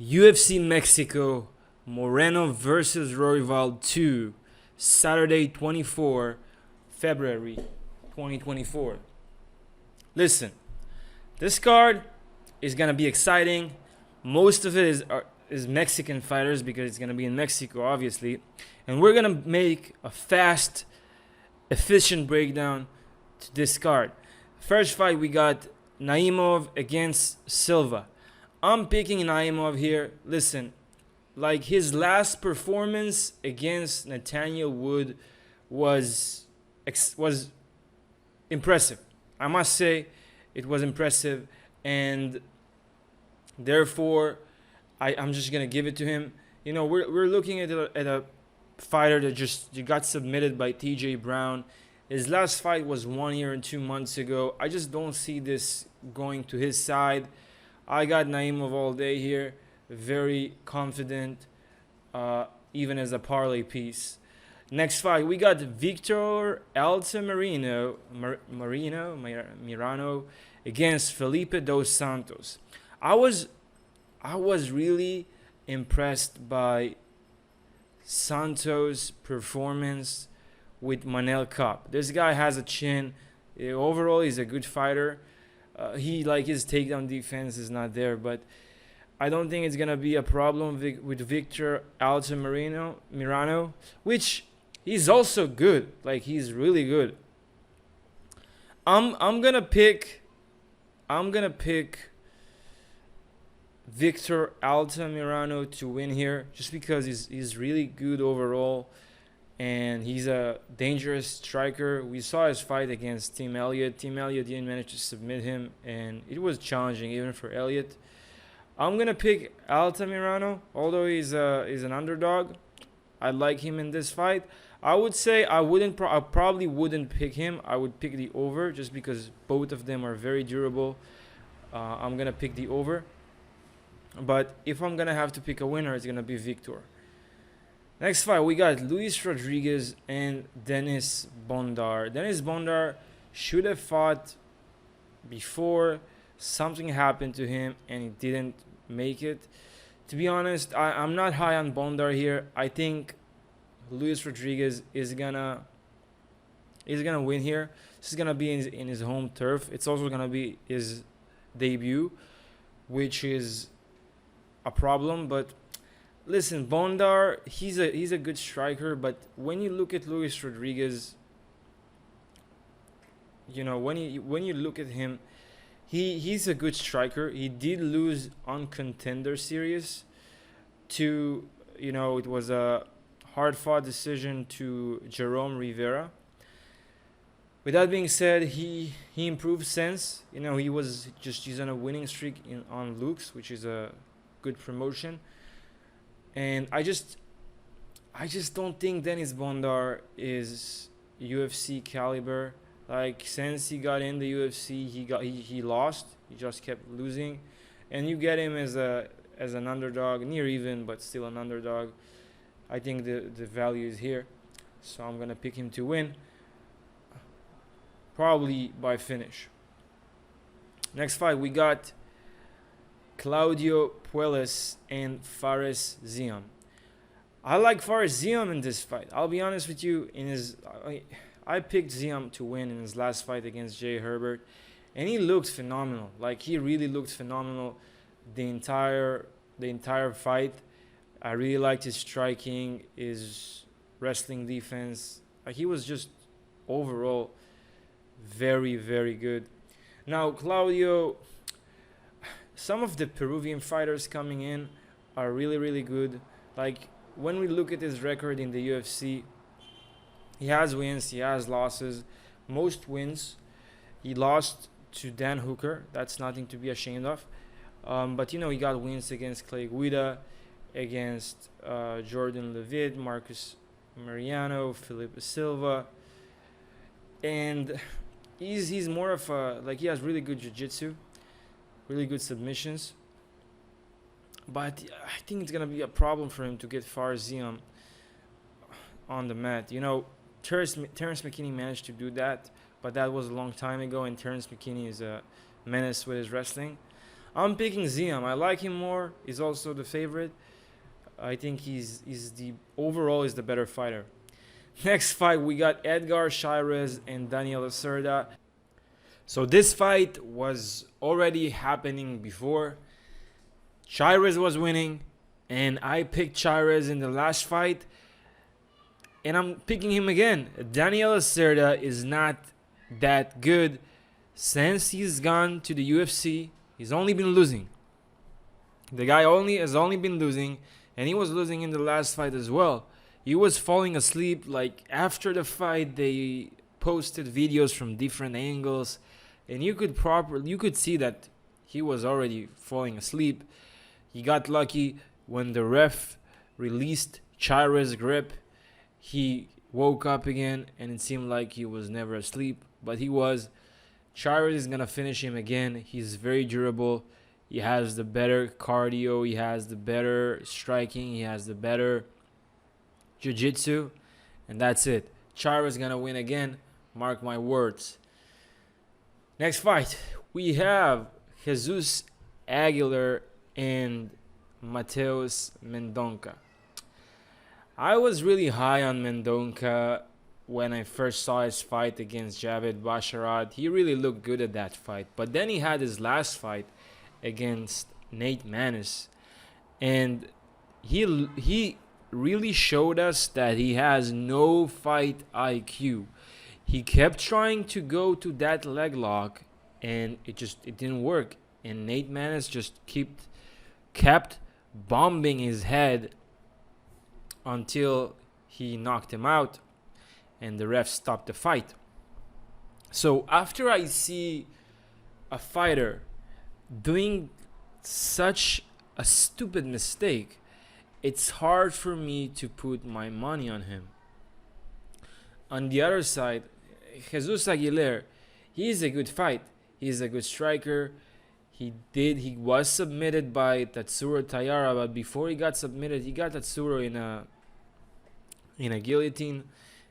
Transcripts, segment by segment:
UFC Mexico, Moreno versus Royval 2, Saturday 24 February 2024. Listen, this card is gonna be exciting. Most of it is Mexican fighters because it's gonna be in Mexico, obviously, and we're gonna make a fast, efficient breakdown to this card. First fight, we got Naimov against Silva. I'm picking Naimov here. Listen, like his last performance against Nathaniel Wood was impressive. I must say, it was impressive, and therefore, I'm just gonna give it to him. You know, we're looking at a fighter that just got submitted by T.J. Brown. His last fight was 1 year and 2 months ago. I just don't see this going to his side. I got Naimov all day here. Very confident, even as a parlay piece. Next fight, we got Victor Mirano against Felipe dos Santos. I was really impressed by Santos' performance with Manel Cup. This guy has a chin. Overall, he's a good fighter. His takedown defense is not there, but I don't think it's gonna be a problem with Victor Mirano, which he's also good. Like, he's really good. I'm gonna pick Victor Altamirano to win here, just because he's really good overall, and he's a dangerous striker. We saw his fight against Tim Elliott. Tim Elliott didn't manage to submit him, and it was challenging even for Elliott. I'm gonna pick Altamirano, although he's an underdog. I like him in this fight. I would say I probably wouldn't pick him. I would pick the over, just because both of them are very durable. I'm gonna pick the over. But if I'm gonna have to pick a winner, it's gonna be Victor. Next fight, we got Luis Rodriguez and Dennis Bondar. Dennis Bondar should have fought before. Something happened to him and he didn't make it. To be honest, I'm not high on Bondar here. I think Luis Rodriguez is gonna win here. This is gonna be in his home turf. It's also gonna be his debut, which is a problem. But listen, Bondar, he's a good striker, but when you look at Luis Rodriguez, you know, when you look at him, he's a good striker. He did lose on Contender Series to, you know, it was a hard-fought decision to Jerome Rivera. With that being said, he improved since. You know, he's on a winning streak on Luke's, which is a good promotion. And I just don't think Dennis Bondar is UFC caliber. Like, since he got in the UFC, he lost. He just kept losing, and you get him as an underdog, near even, but still an underdog. I think the value is here, so I'm gonna pick him to win, probably by finish. Next fight, we got Claudio Puelles and Fares Ziam. I like Fares Ziam in this fight. I'll be honest with you. I picked Ziam to win in his last fight against Jay Herbert, and he looked phenomenal. Like, he really looked phenomenal the entire fight. I really liked his striking, his wrestling defense. He was just overall very, very good. Now, Claudio, some of the Peruvian fighters coming in are really, really good. Like, when we look at his record in the UFC, he has wins, he has losses. Most wins, he lost to Dan Hooker. That's nothing to be ashamed of. But, you know, he got wins against Clay Guida, against Jordan Levitt, Marcus Mariano, Felipe Silva. And he's more of he has really good jiu-jitsu, really good submissions. But I think it's going to be a problem for him to get Fares Ziam on the mat. You know, Terrence McKinney managed to do that, but that was a long time ago, and Terrence McKinney is a menace with his wrestling. I'm picking Ziam. I like him more. He's also the favorite. I think he's the overall is the better fighter. Next fight we got Edgar Chairez and Daniel Lacerda. So this fight was already happening before. Chairez was winning, and I picked Chairez in the last fight, and I'm picking him again. Daniel Lacerda is not that good since he's gone to the UFC. He's only been losing. The guy has only been losing, and he was losing in the last fight as well. He was falling asleep. Like after the fight, they posted videos from different angles, and you could see that he was already falling asleep. He got lucky when the ref released Chairez's grip. He woke up again, and it seemed like he was never asleep, but he was. Chairez is gonna finish him again. He's very durable. He has the better cardio. He has the better striking. He has the better jiu-jitsu, and that's it. Chairez is gonna win again. Mark my words. Next fight, we have Jesus Aguilar and Mateus Mendonça. I was really high on Mendonça when I first saw his fight against Javid Basharat. He really looked good at that fight. But then he had his last fight against Nate Maness, and he really showed us that he has no fight IQ. He kept trying to go to that leg lock, and it didn't work. And Nate Maness just kept bombing his head until he knocked him out, and the ref stopped the fight. So after I see a fighter doing such a stupid mistake, it's hard for me to put my money on him. On the other side, Jesus Aguilar, he's a good fight. He's a good striker. He was submitted by Tatsuro Taira, but before he got submitted, he got Tatsuro in a guillotine,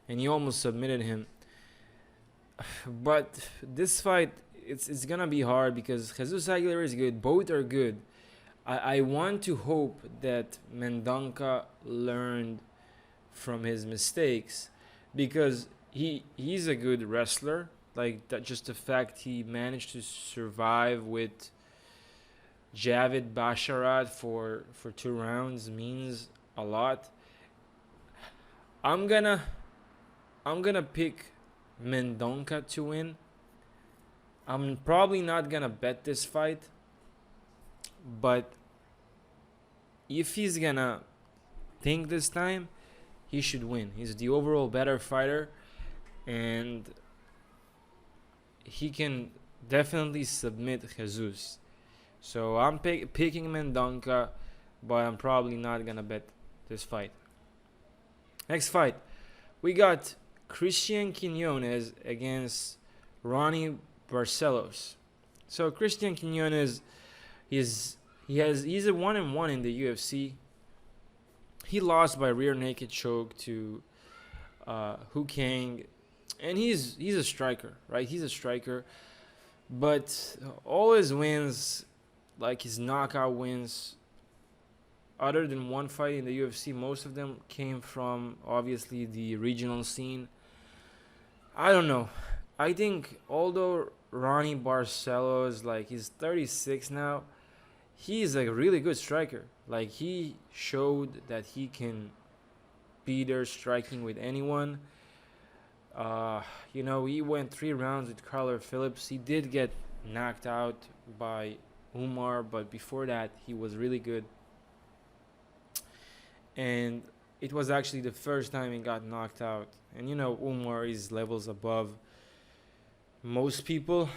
and he almost submitted him. But this fight, it's gonna be hard because Jesus Aguilar is good. Both are good. I want to hope that Mendonça learned from his mistakes, because he's a good wrestler. Like that, just the fact he managed to survive with Javid Basharat for 2 rounds means a lot. I'm gonna pick Mendonça to win. I'm probably not gonna bet this fight, but if he's gonna think this time, he should win. He's the overall better fighter, and he can definitely submit Jesus. So I'm picking Mendonça, but I'm probably not gonna bet this fight. Next fight, we got Christian Quinones against Ronnie Barcelos. So Christian Quinones, he's a 1-1 in the UFC. He lost by rear naked choke to Hu Kang, and he's a striker, right? He's a striker, but all his wins, like his knockout wins, other than one fight in the UFC, most of them came from obviously the regional scene. I don't know. I think although Ronnie Barcelos, like he's 36 now, he's a really good striker. Like he showed that he can be there striking with anyone. He went 3 rounds with Carler Phillips. He did get knocked out by Umar, but before that he was really good. And it was actually the first time he got knocked out. And Umar is levels above most people.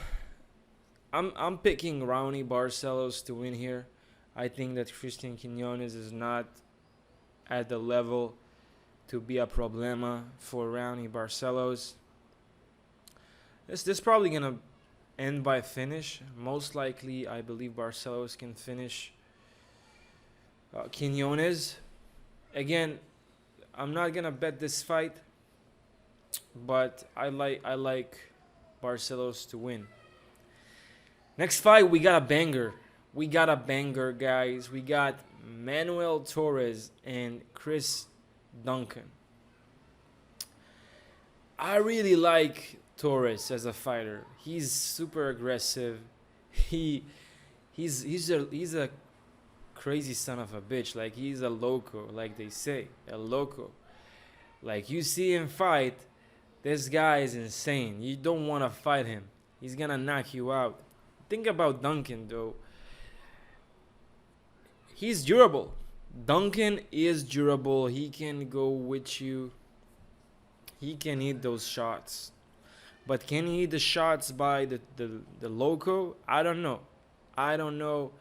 I'm picking Ronnie Barcelos to win here. I think that Christian Quinones is not at the level to be a problema for Ronnie Barcelos. This probably gonna end by finish. Most likely, I believe Barcelos can finish Quinones. Again, I'm not gonna bet this fight, but I like Barcelos to win. Next fight, we got a banger. we got a banger, guys. We got Manuel Torres and Chris Duncan. I really like Torres as a fighter. He's super aggressive. He he's a crazy son of a bitch. Like he's a loco, like they say, a loco. Like you see him fight, this guy is insane. You don't want to fight him. He's gonna knock you out. Think about Duncan though. He's durable. Duncan is durable. He can go with you. He can hit those shots. But can he hit the shots by the loco? I don't know. I don't know.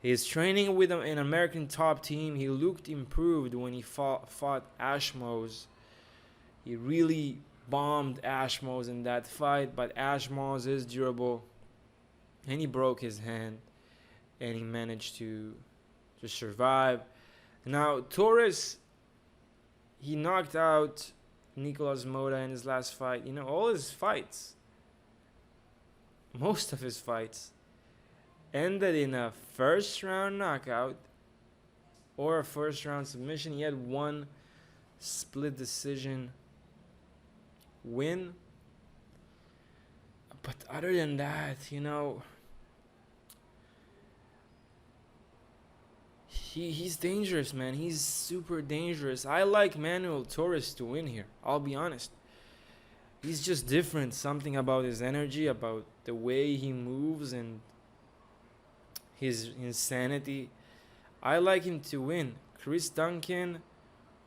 He's training with an American top team. He looked improved when he fought Ashmos. He really bombed Ashmos in that fight, but Ashmos is durable. And he broke his hand. And he managed to survive. Now, Torres, he knocked out Nicolas Moura in his last fight. You know, all his fights, most of his fights, ended in a first round knockout or a first round submission. He had one split decision win. But other than that, you know, he's dangerous, man. He's super dangerous. I like Manuel Torres to win here. I'll be honest. He's just different. Something about his energy, about the way he moves, and his insanity. I like him to win. Chris Duncan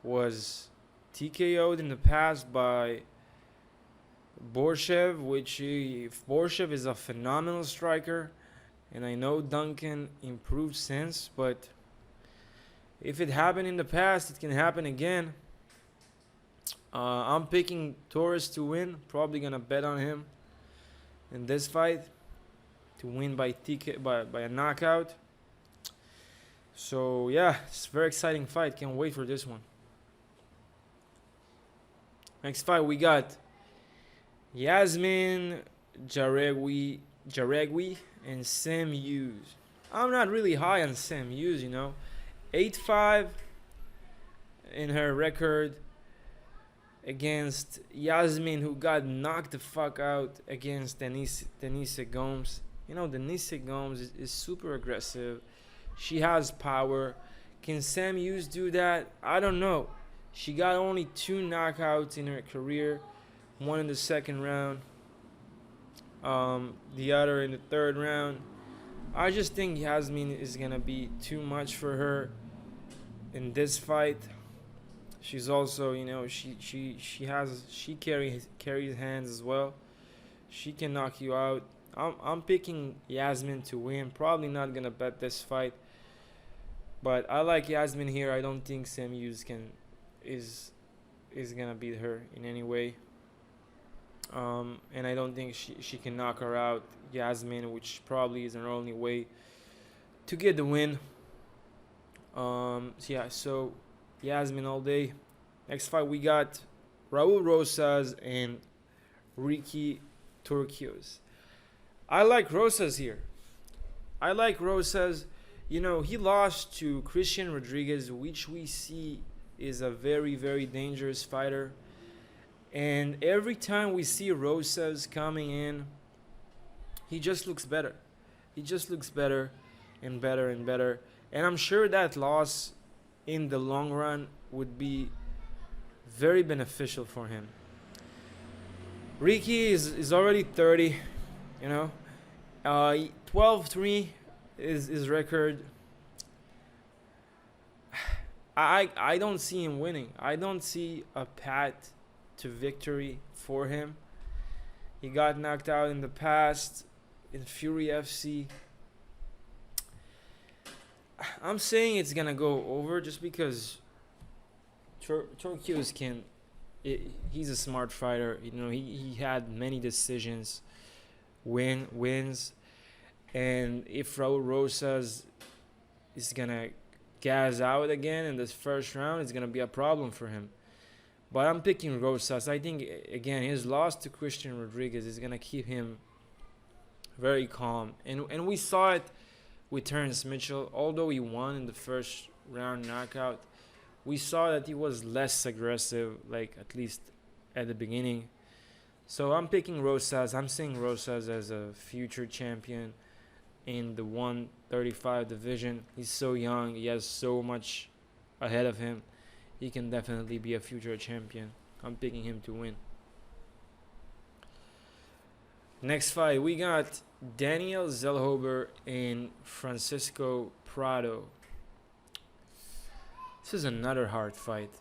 was TKO'd in the past by Borshev, Borshev is a phenomenal striker, and I know Duncan improved since, but if it happened in the past, it can happen again. I'm picking Torres to win. Probably gonna bet on him in this fight to win by a knockout. So yeah, it's a very exciting fight. Can't wait for this one. Next fight we got Yasmin Jauregui and Sam Hughes. I'm not really high on Sam Hughes, you know. 8-5 in her record against Yasmin, who got knocked the fuck out against Denise Gomes. You know, Denise Gomes is super aggressive. She has power. Can Sam Hughes do that? I don't know. She got only 2 knockouts in her career. One in the second round. The other in the third round. I just think Yasmin is gonna be too much for her in this fight. She's also, you know, she carries hands as well. She can knock you out. I'm picking Yasmin to win. Probably not gonna bet this fight, but I like Yasmin here. I don't think Sam Hughes is gonna beat her in any way. And I don't think she can knock her out, Yasmin, which probably is her only way to get the win. So Yasmin all day. Next fight we got Raul Rosas and Ricky Turcios. I like Rosas here. I like Rosas. You know, he lost to Christian Rodriguez, which we see is a very, very dangerous fighter. And every time we see Rosas coming in, he just looks better. He just looks better and better and better. And I'm sure that loss in the long run would be very beneficial for him. Ricky is already 30, you know. 12-3 is his record. I don't see him winning. I don't see a path to victory for him. He got knocked out in the past in Fury FC. I'm saying it's gonna go over just because Turcios he's a smart fighter. You know, he had many decisions, wins, and if Raul Rosas is gonna gas out again in this first round, it's gonna be a problem for him. But I'm picking Rosas. I think, again, his loss to Christian Rodriguez is going to keep him very calm. And we saw it with Terrence Mitchell. Although he won in the first round knockout, we saw that he was less aggressive, like at least at the beginning. So I'm picking Rosas. I'm seeing Rosas as a future champion in the 135 division. He's so young. He has so much ahead of him. He can definitely be a future champion. I'm picking him to win. Next fight, we got Daniel Zellhuber and Francisco Prado. This is another hard fight.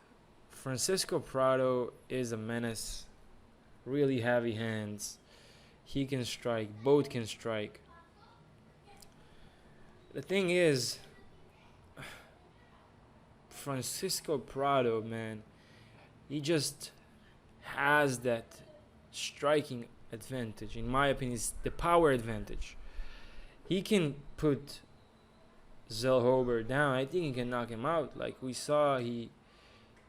Francisco Prado is a menace. Really heavy hands. He can strike. Both can strike. The thing is, Francisco Prado, man, he just has that striking advantage. In my opinion, it's the power advantage. He can put Zellhuber down. I think he can knock him out. Like we saw, he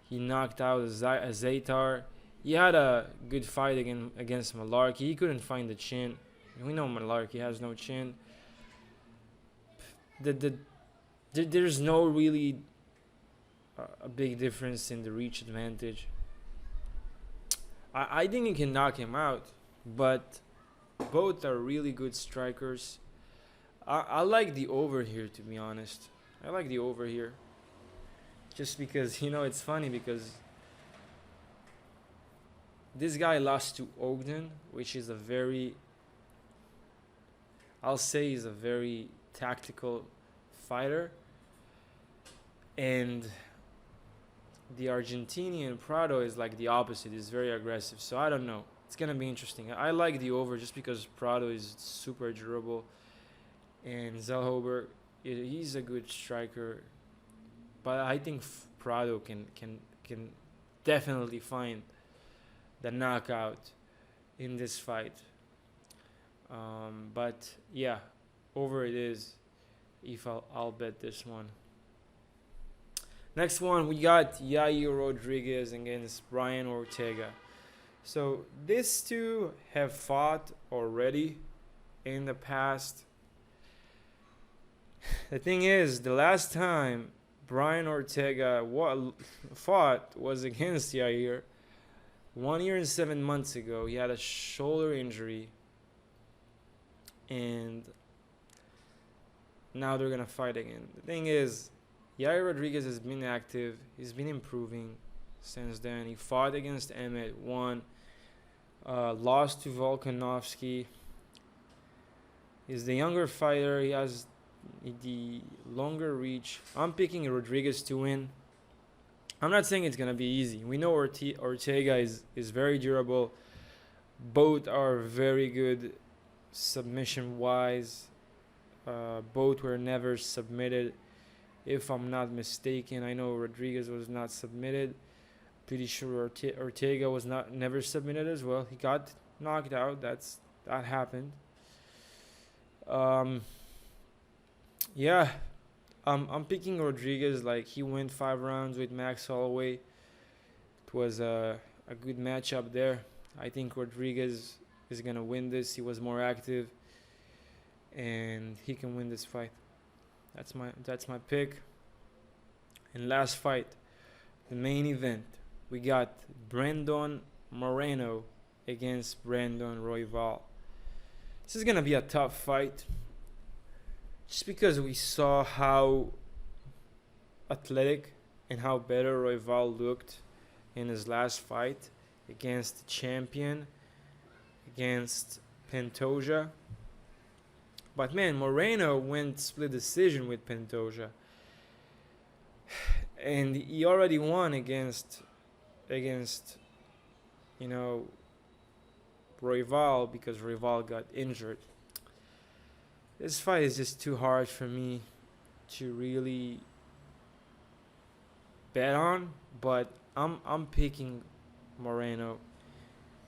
knocked out a Zaytar. He had a good fight against Malarkey. He couldn't find the chin. We know Malarkey has no chin. There's no really a big difference in the reach advantage. I think he can knock him out, but both are really good strikers. I like the over here, to be honest. I like the over here. Just because, it's funny because this guy lost to Ogden, which is I'll say he's a very tactical fighter. And the Argentinian Prado is like the opposite. He's very aggressive. So I don't know. It's going to be interesting. I like the over just because Prado is super durable. And Zellhuber, he's a good striker. But I think Prado can definitely find the knockout in this fight. But yeah, over it is if I'll bet this one. Next one, we got Yair Rodriguez against Brian Ortega. So these two have fought already in the past. The thing is, the last time Brian Ortega fought was against Yair 1 year and 7 months ago. He had a shoulder injury. And now they're going to fight again. The thing is, Yair Rodriguez has been active. He's been improving since then. He fought against Emmett, won, lost to Volkanovski. He's the younger fighter. He has the longer reach. I'm picking Rodriguez to win. I'm not saying it's going to be easy. We know Ortega is very durable. Both are very good submission-wise. Both were never submitted, if I'm not mistaken. I know Rodriguez was not submitted. Pretty sure Ortega was never submitted as well. He got knocked out. That happened. Yeah, I'm picking Rodriguez. Like, he went 5 rounds with Max Holloway. It was a good matchup there. I think Rodriguez is gonna win this. He was more active, and he can win this fight. That's my pick. And last fight, the main event, we got Brandon Moreno against Brandon Royval. This is gonna be a tough fight, just because we saw how athletic and how better Royval looked in his last fight against the champion, against Pantoja. But man, Moreno went split decision with Pantoja, and he already won against Royval because Royval got injured. This fight is just too hard for me to really bet on, but I'm picking Moreno.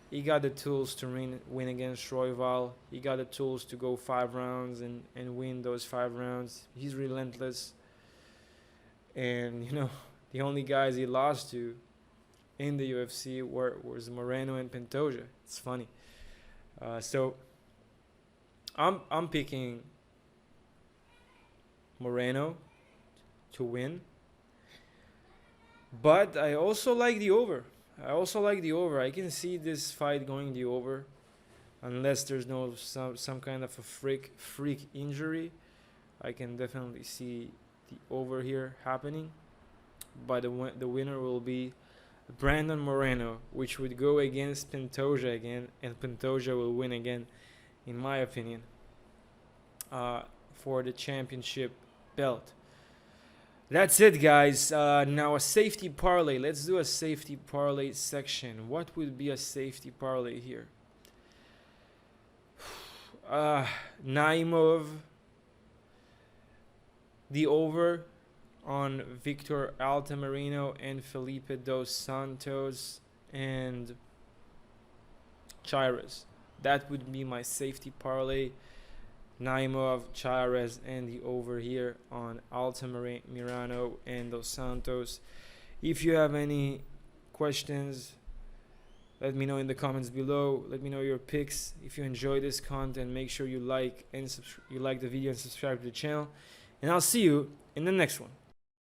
He got the tools to win against Royval. He got the tools to go 5 rounds and win those 5 rounds. He's relentless. And, the only guys he lost to in the UFC was Moreno and Pantoja. It's funny. So I'm picking Moreno to win. But I also like the over. I can see this fight going the over, unless there's no some kind of a freak injury. I can definitely see the over here happening. But the winner will be Brandon Moreno, which would go against Pantoja again, and Pantoja will win again, in my opinion, for the championship belt. That's it, guys. Now a safety parlay. Let's do a safety parlay section. What would be a safety parlay here? Naimov, the over on Victor Altamirano and Felipe dos Santos and Torres. That would be my safety parlay. Naimov, Torres, and the over here on Altamirano and dos Santos. If you have any questions, let me know in the comments below. Let me know your picks. If you enjoy this content, make sure you like the video and subscribe to the channel. And I'll see you in the next one.